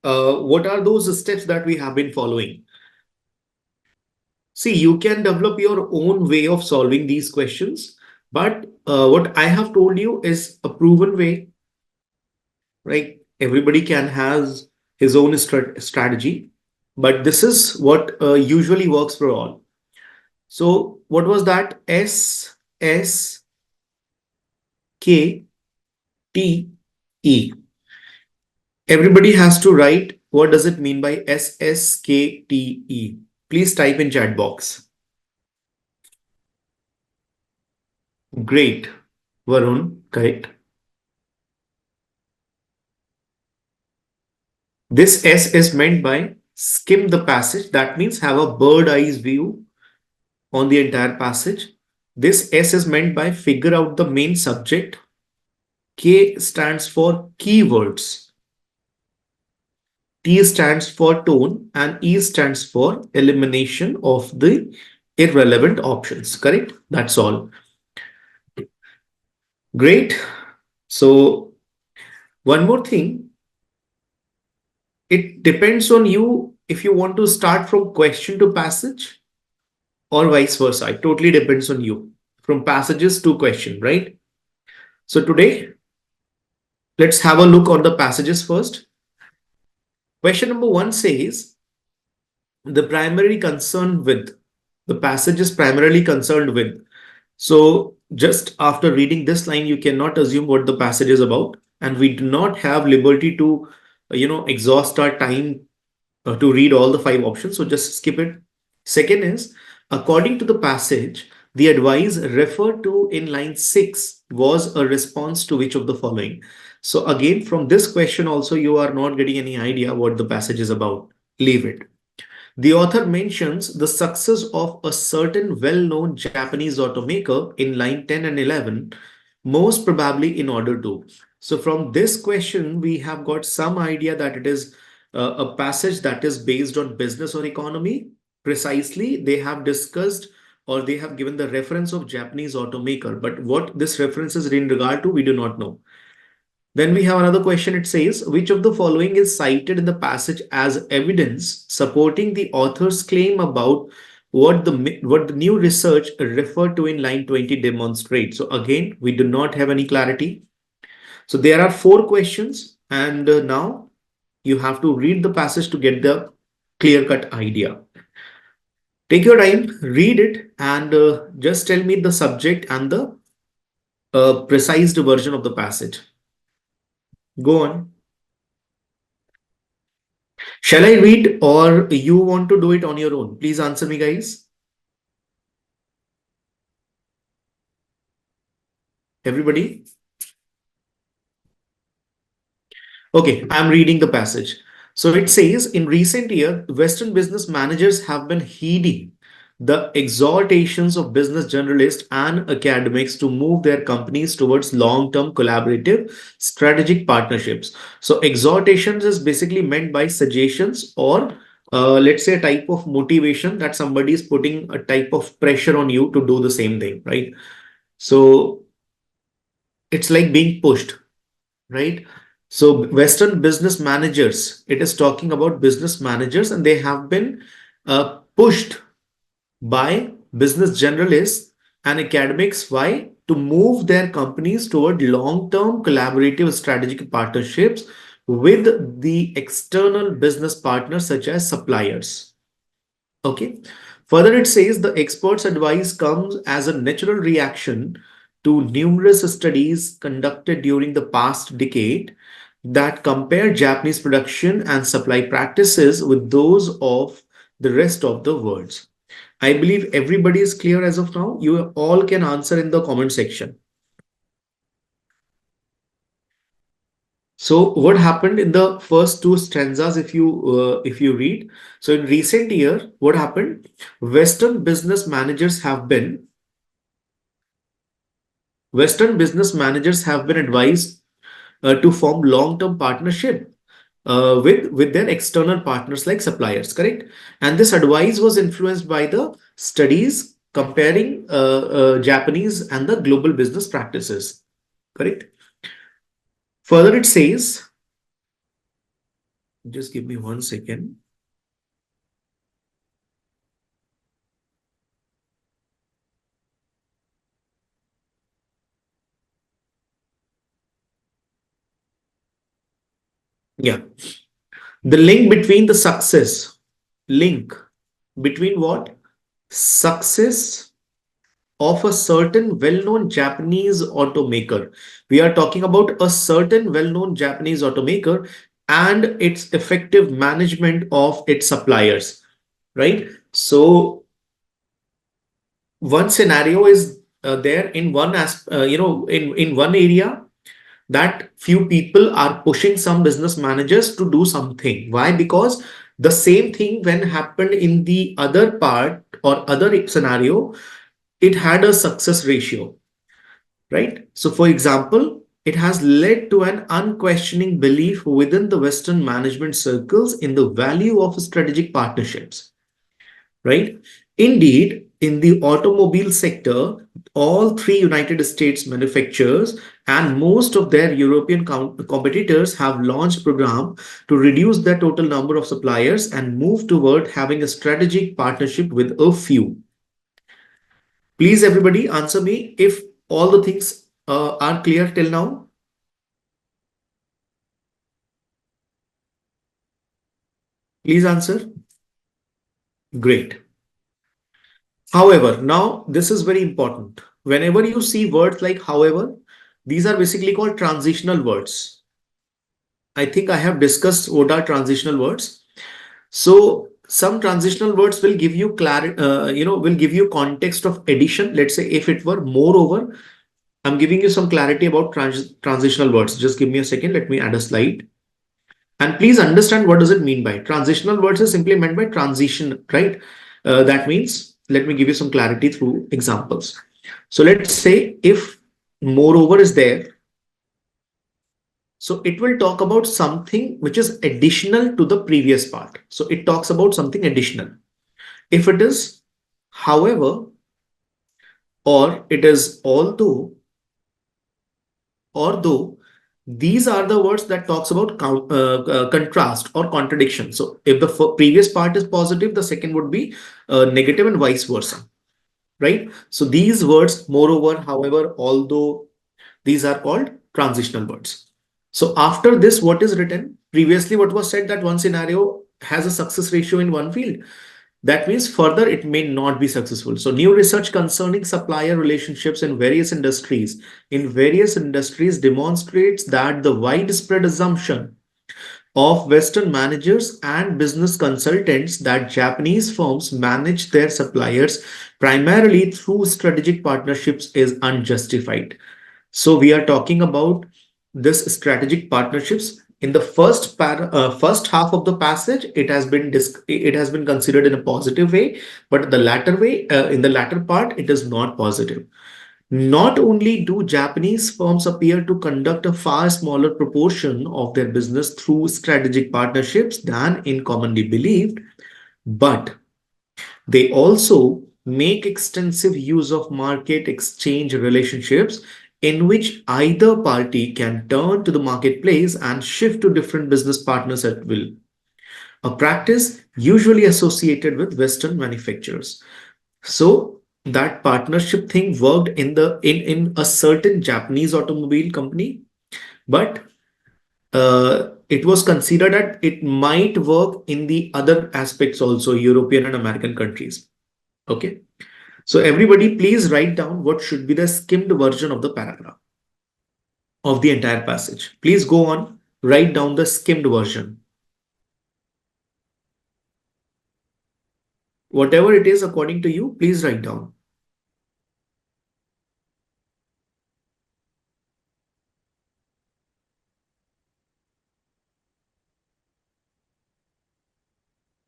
what are those steps that we have been following? See, you can develop your own way of solving these questions, but what I have told you is a proven way, right? Everybody can has his own strategy, but this is what usually works for all. So what was that? SSKTE. Everybody has to write what does it mean by SSKTE. Please type in chat box. Great. Varun, correct. This S is meant by skim the passage. That means have a bird eyes view on the entire passage. This S is meant by figure out the main subject. K stands for keywords. T stands for tone and E stands for elimination of the irrelevant options. Correct? That's all. Great. So one more thing, it depends on you if you want to start from question to passage or vice versa. It totally depends on you from passages to question, right? So today, let's have a look on the passages first. Question number 1 says, the primary concerned with, the passage is primarily concerned with. So just after reading this line, you cannot assume what the passage is about. And we do not have liberty to, exhaust our time to read all the 5 options. So just skip it. Second is, according to the passage, the advice referred to in line 6 was a response to which of the following? So again, from this question also, you are not getting any idea what the passage is about. Leave it. The author mentions the success of a certain well-known Japanese automaker in line 10 and 11, most probably in order to. So from this question, we have got some idea that it is a passage that is based on business or economy. Precisely, they have discussed or they have given the reference of Japanese automaker. But what this reference is in regard to, we do not know. Then we have another question. It says, which of the following is cited in the passage as evidence supporting the author's claim about what the new research referred to in line 20 demonstrates? So again, we do not have any clarity. So there are 4 questions, and now you have to read the passage to get the clear-cut idea. Take your time, read it, and just tell me the subject and the precise version of the passage. Go on. Shall I read or you want to do it on your own? Please answer me, guys. Everybody? Okay, I'm reading the passage. So it says, in recent years, Western business managers have been heeding the exhortations of business journalists and academics to move their companies towards long-term collaborative strategic partnerships. So exhortations is basically meant by suggestions or let's say a type of motivation that somebody is putting a type of pressure on you to do the same thing, right? So it's like being pushed, right? So Western business managers, it is talking about business managers, and they have been pushed by business generalists and academics. Why? To move their companies toward long-term collaborative strategic partnerships with the external business partners such as suppliers. Okay. Further, it says the experts' advice comes as a natural reaction to numerous studies conducted during the past decade that compare Japanese production and supply practices with those of the rest of the world. I believe everybody is clear as of now. You all can answer in the comment section. So what happened in the first 2 stanzas, if you read? So in recent year, what happened? Western business managers have been advised to form long-term partnership with their external partners like suppliers, correct? And this advice was influenced by the studies comparing Japanese and the global business practices, correct? Further, it says Just give me 1 second. Yeah. The link between the success, link between what? Success of a certain well-known Japanese automaker. We are talking about a certain well-known Japanese automaker and its effective management of its suppliers, right? So one scenario is there in in one area that few people are pushing some business managers to do something. Why? Because the same thing when happened in the other part or other scenario, it had a success ratio, right? So for example, it has led to an unquestioning belief within the Western management circles in the value of strategic partnerships, right? Indeed, in the automobile sector, all three United States manufacturers and most of their European competitors have launched programs to reduce their total number of suppliers and move toward having a strategic partnership with a few. Please, everybody, answer me if all the things are clear till now. Please answer. Great. However, now this is very important. Whenever you see words like however, these are basically called transitional words. I think I have discussed what are transitional words. So some transitional words will give you clarity, will give you context of addition. Let's say if it were moreover, I'm giving you some clarity about transitional words. Just give me a second. Let me add a slide. And please understand what does it mean by transitional words is simply meant by transition, right? That means, let me give you some clarity through examples. So let's say if moreover is there, so it will talk about something which is additional to the previous part. So it talks about something additional. If it is however, or it is although, or though, these are the words that talks about contrast or contradiction. So if the previous part is positive, the second would be negative and vice versa, right? So these words, moreover, however, although, these are called transitional words. So after this, what is written? Previously, what was said that one scenario has a success ratio in one field. That means further it may not be successful. So new research concerning supplier relationships in various industries demonstrates that the widespread assumption of Western managers and business consultants that Japanese firms manage their suppliers primarily through strategic partnerships is unjustified. So we are talking about this strategic partnerships. In the first half of the passage, it has been considered in a positive way, but the latter way, in the latter part, it is not positive. Not only do Japanese firms appear to conduct a far smaller proportion of their business through strategic partnerships than in commonly believed, but they also make extensive use of market exchange relationships in which either party can turn to the marketplace and shift to different business partners at will, a practice usually associated with Western manufacturers. So that partnership thing worked in a certain Japanese automobile company, but it was considered that it might work in the other aspects also, European and American countries. Okay. So everybody, please write down what should be the skimmed version of the paragraph of the entire passage. Please go on, write down the skimmed version. Whatever it is according to you, please write down.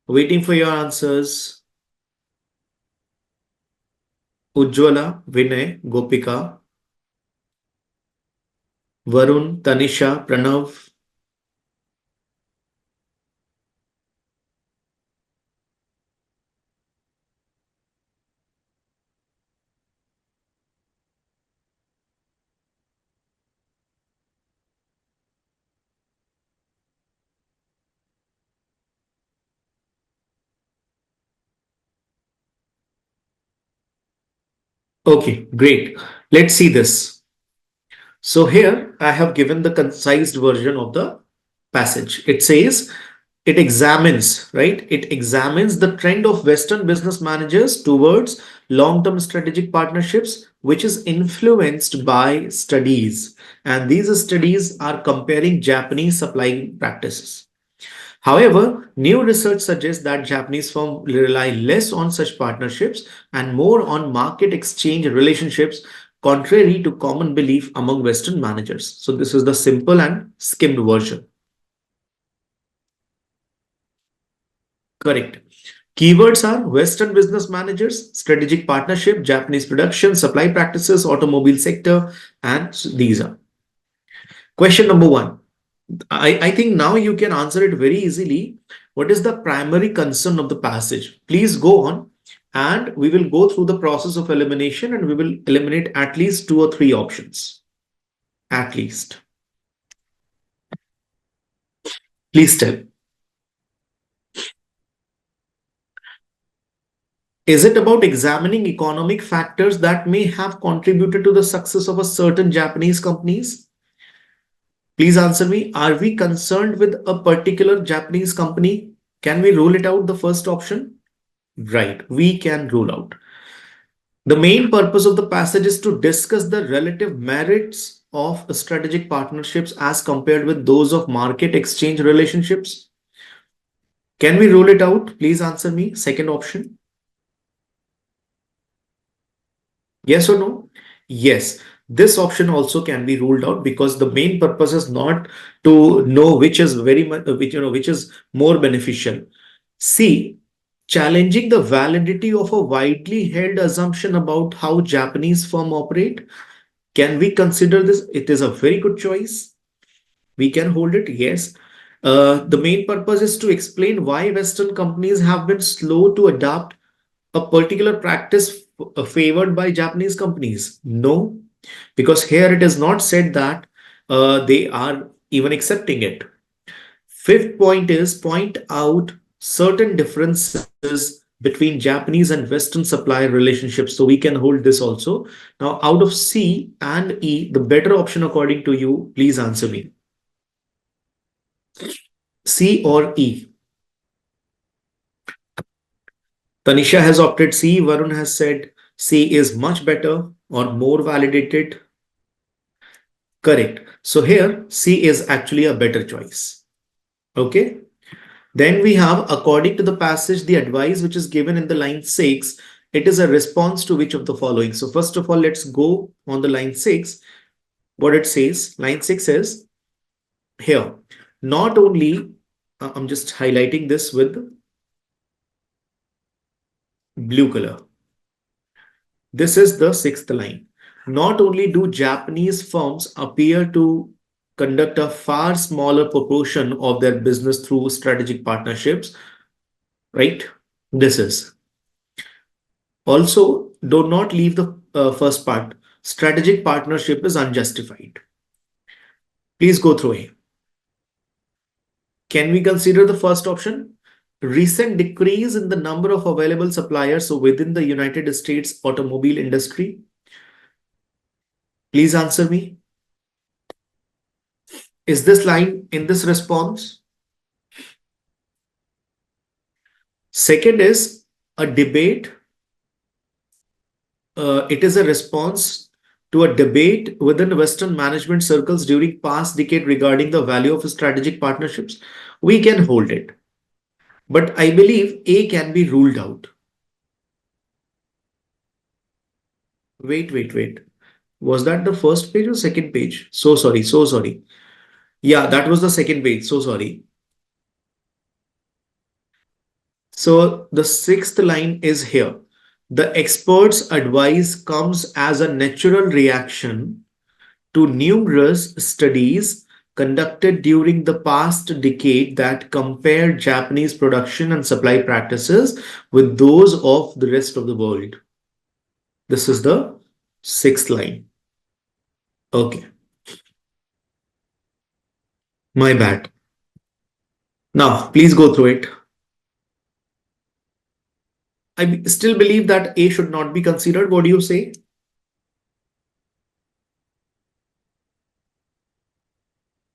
Waiting for your answers. Ujjwala, Vinay, Gopika, Varun, Tanisha, Pranav. Okay, great. Let's see this. So here I have given the concise version of the passage. It says it examines, right? It examines the trend of Western business managers towards long-term strategic partnerships, which is influenced by studies. And these studies are comparing Japanese supply practices. However, new research suggests that Japanese firms rely less on such partnerships and more on market exchange relationships, contrary to common belief among Western managers. So, this is the simple and skimmed version. Correct. Keywords are Western business managers, strategic partnership, Japanese production, supply practices, automobile sector, and these are. Question number one. I think now you can answer it very easily. What is the primary concern of the passage? Please go on and we will go through the process of elimination and we will eliminate at least 2 or 3 options. At least. Please tell. Is it about examining economic factors that may have contributed to the success of a certain Japanese companies? Please answer me. Are we concerned with a particular Japanese company? Can we rule it out, the first option? Right, we can rule out. The main purpose of the passage is to discuss the relative merits of strategic partnerships as compared with those of market exchange relationships. Can we rule it out? Please answer me. Second option. Yes or no? Yes. This option also can be ruled out because the main purpose is not to know which is very much, which is more beneficial. C, challenging the validity of a widely held assumption about how Japanese firm operate. Can we consider this? It is a very good choice. We can hold it, yes. The main purpose is to explain why Western companies have been slow to adopt a particular practice favored by Japanese companies. No, because here it is not said that they are even accepting it. Fifth point is point out certain differences between Japanese and Western supplier relationships. So we can hold this also. Now, out of C and E, the better option according to you, please answer me. C or E? Tanisha has opted C. Varun has said C is much better or more validated. Correct. So here C is actually a better choice. Okay. Then we have, according to the passage, the advice which is given in the line 6, it is a response to which of the following. So first of all, let's go on the line 6. What it says, line 6 says here, not only, I'm just highlighting this with blue color. This is the 6th line. Not only do Japanese firms appear to conduct a far smaller proportion of their business through strategic partnerships, right? This is. Also, do not leave the first part. Strategic partnership is unjustified. Please go through it. Can we consider the first option? Recent decrease in the number of available suppliers within the United States automobile industry. Please answer me. Is this line in this response? Second is a debate. It is a response to a debate within Western management circles during past decade regarding the value of strategic partnerships. We can hold it. But I believe A can be ruled out. Wait. Was that the first page or second page? So sorry. Yeah, that was the second page. So sorry. So the 6th line is here. The expert's advice comes as a natural reaction to numerous studies conducted during the past decade that compared Japanese production and supply practices with those of the rest of the world. This is the 6th line. Okay. My bad. Now, please go through it. I still believe that A should not be considered. What do you say?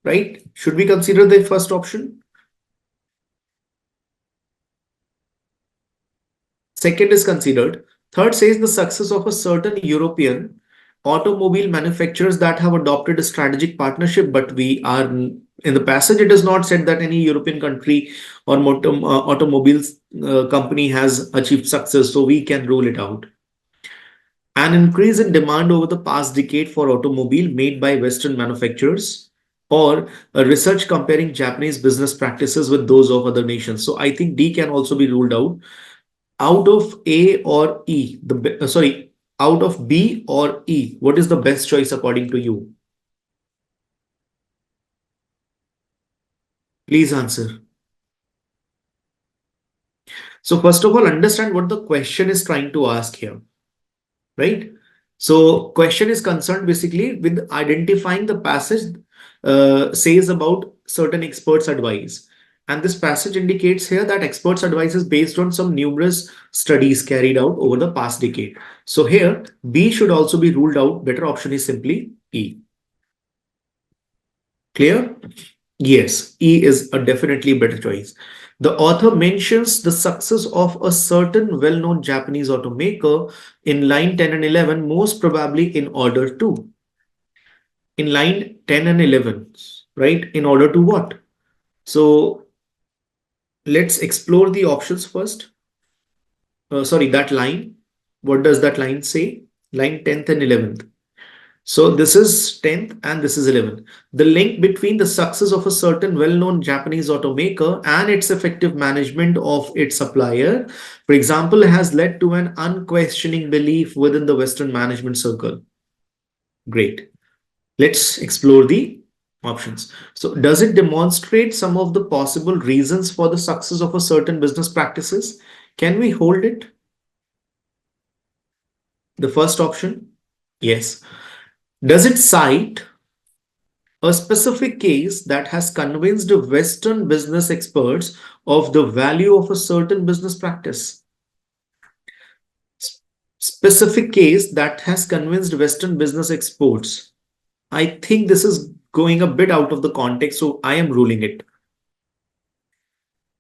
right? Should we consider the first option? Second is considered. Third says the success of a certain European automobile manufacturers that have adopted a strategic partnership, but we are in the passage, it is not said that any European country or automobiles company has achieved success, so we can rule it out. An increase in demand over the past decade for automobile made by Western manufacturers, or a research comparing Japanese business practices with those of other nations. So I think D can also be ruled out. Out of A or E, out of B or E, what is the best choice according to you? Please answer. So first of all, understand what the question is trying to ask here, right? So question is concerned basically with identifying the passage says about certain experts' advice. And this passage indicates here that experts' advice is based on some numerous studies carried out over the past decade. So here, B should also be ruled out. Better option is simply E. Clear? Yes, E is a definitely better choice. The author mentions the success of a certain well-known Japanese automaker in line 10 and 11, most probably in order to. In line 10 and 11, right? In order to what? So let's explore the options first. That line. What does that line say? Line 10th and 11th. So this is 10th and this is 11th. The link between the success of a certain well-known Japanese automaker and its effective management of its supplier, for example, has led to an unquestioning belief within the Western management circle. Great. Let's explore the options. So does it demonstrate some of the possible reasons for the success of a certain business practices? Can we hold it? The first option? Yes. Does it cite a specific case that has convinced Western business experts of the value of a certain business practice? Specific case that has convinced Western business experts. I think this is going a bit out of the context, so I am ruling it.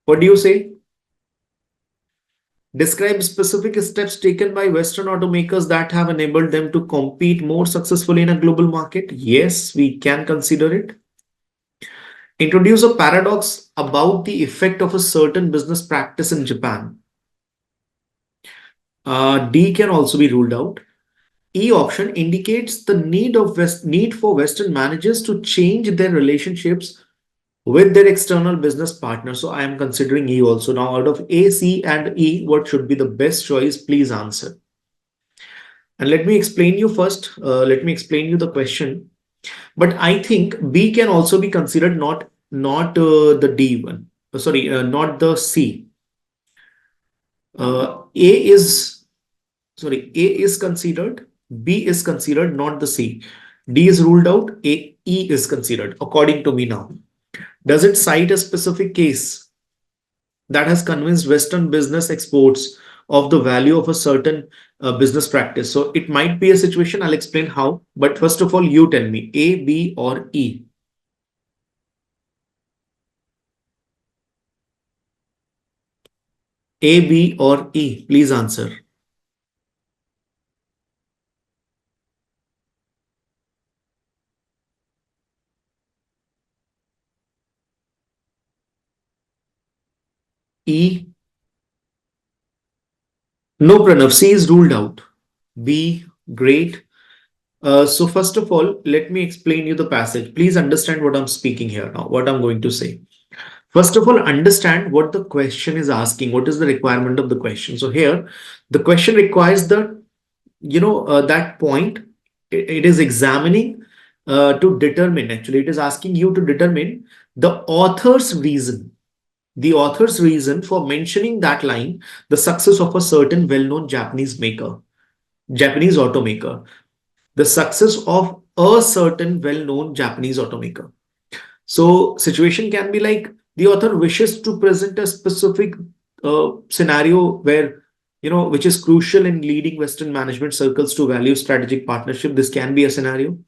What do you say? Describe specific steps taken by Western automakers that have enabled them to compete more successfully in a global market. Yes, we can consider it. Introduce a paradox about the effect of a certain business practice in Japan. D can also be ruled out. E option indicates the need for Western managers to change their relationships with their external business partners. So I am considering E also. Now out of A, C and E, what should be the best choice? Please answer. And let me explain you first. Let me explain you the question. But I think B can also be considered, not the D one. Not the C. A is considered. B is considered, not the C. D is ruled out. E is considered, according to me now. Does it cite a specific case that has convinced Western business experts of the value of a certain business practice? So it might be a situation. I'll explain how. But first of all, you tell me A, B, or E. A, B, or E. Please answer. E. No, Pranav. C is ruled out. B. Great. So first of all, let me explain you the passage. Please understand what I'm speaking here now, what I'm going to say. First of all, understand what the question is asking. What is the requirement of the question? So here, the question requires that point. It is examining to determine. Actually, it is asking you to determine the author's reason. The author's reason for mentioning that line, the success of a certain well-known Japanese automaker. The success of a certain well-known Japanese automaker. So situation can be like the author wishes to present a specific scenario where, which is crucial in leading Western management circles to value strategic partnership. This can be a scenario.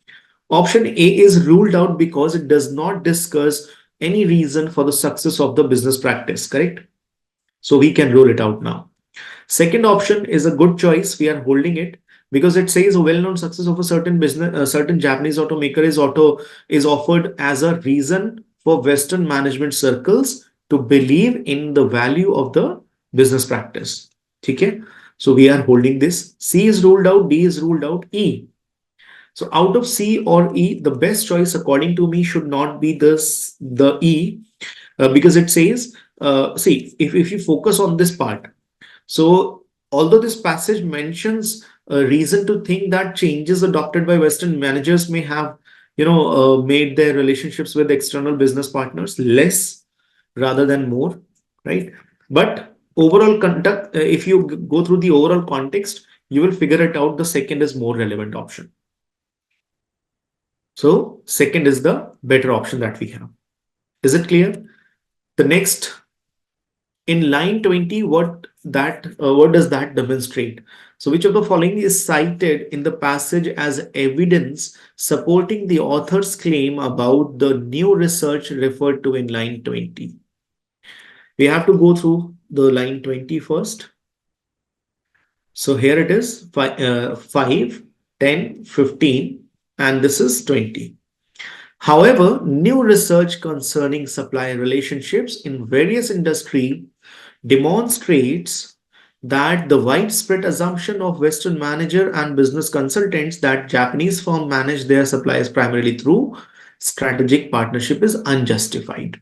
Option A is ruled out because it does not discuss any reason for the success of the business practice, correct? So we can rule it out now. Second option is a good choice. We are holding it because it says a well-known success of a certain business, a certain Japanese automaker is offered as a reason for Western management circles to believe in the value of the business practice. Okay, so we are holding this. C is ruled out. D is ruled out. E. So out of C or E, the best choice according to me should not be the E, because it says, see, if you focus on this part, so although this passage mentions a reason to think that changes adopted by Western managers may have, made their relationships with external business partners less rather than more, right? But overall conduct, if you go through the overall context, you will figure it out. The second is more relevant option. So second is the better option that we have. Is it clear? The next, in line 20, what does that demonstrate? So which of the following is cited in the passage as evidence supporting the author's claim about the new research referred to in line 20? We have to go through the line 20 first. So here it is, 5, 10, 15, and this is 20. However, new research concerning supplier relationships in various industries demonstrates that the widespread assumption of Western manager and business consultants that Japanese firms manage their suppliers primarily through strategic partnership is unjustified.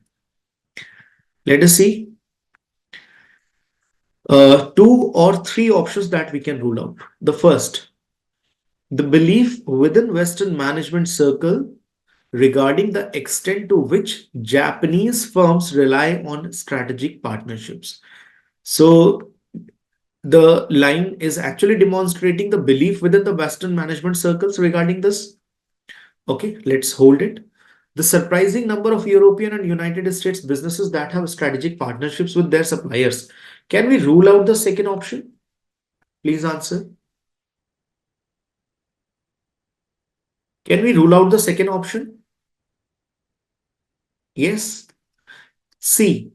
Let us see two or three options that we can rule out. The first, the belief within Western management circle regarding the extent to which Japanese firms rely on strategic partnerships. So the line is actually demonstrating the belief within the Western management circles regarding this. Okay, let's hold it. The surprising number of European and United States businesses that have strategic partnerships with their suppliers. Can we rule out the second option? Please answer. Can we rule out the second option? Yes. C.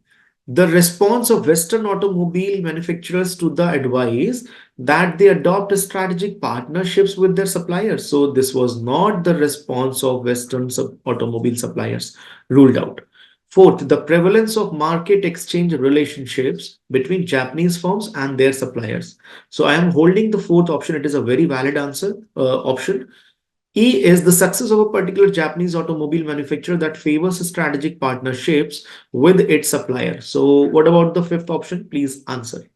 The response of Western automobile manufacturers to the advice that they adopt strategic partnerships with their suppliers. So this was not the response of Western automobile suppliers, ruled out. Fourth, the prevalence of market exchange relationships between Japanese firms and their suppliers. So I am holding the fourth option. It is a very valid answer option. E is the success of a particular Japanese automobile manufacturer that favors strategic partnerships with its supplier. So what about the fifth option? Please answer.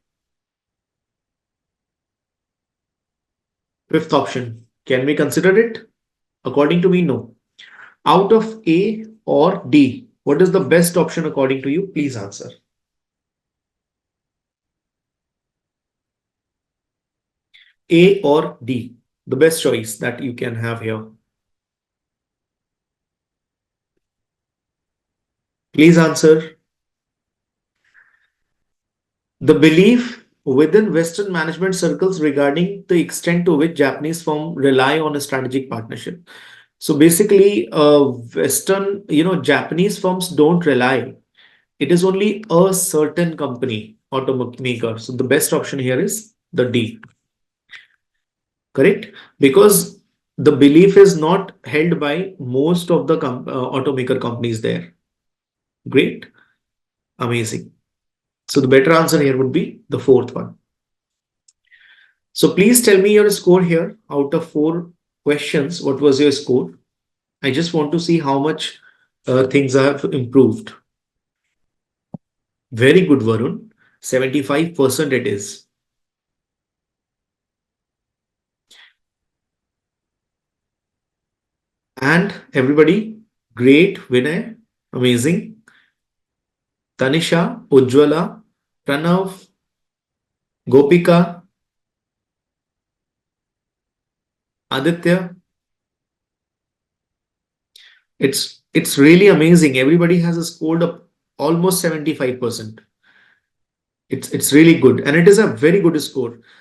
Fifth option. Can we consider it? According to me, no. Out of A or D, what is the best option according to you? Please answer. A or D, the best choice that you can have here. Please answer. The belief within Western management circles regarding the extent to which Japanese firms rely on a strategic partnership. So basically, Western, Japanese firms don't rely. It is only a certain company, automaker. So the best option here is the D. Correct? Because the belief is not held by most of the automaker companies there. Great. Amazing. So the better answer here would be the fourth one. So please tell me your score here out of 4 questions. What was your score? I just want to see how much things have improved. Very good, Varun. 75% it is. And everybody, great, Vinay, amazing. Tanisha, Ujjwala, Pranav, Gopika, Aditya. It's really amazing. Everybody has scored up almost 75%. It's really good, and it is a very good score.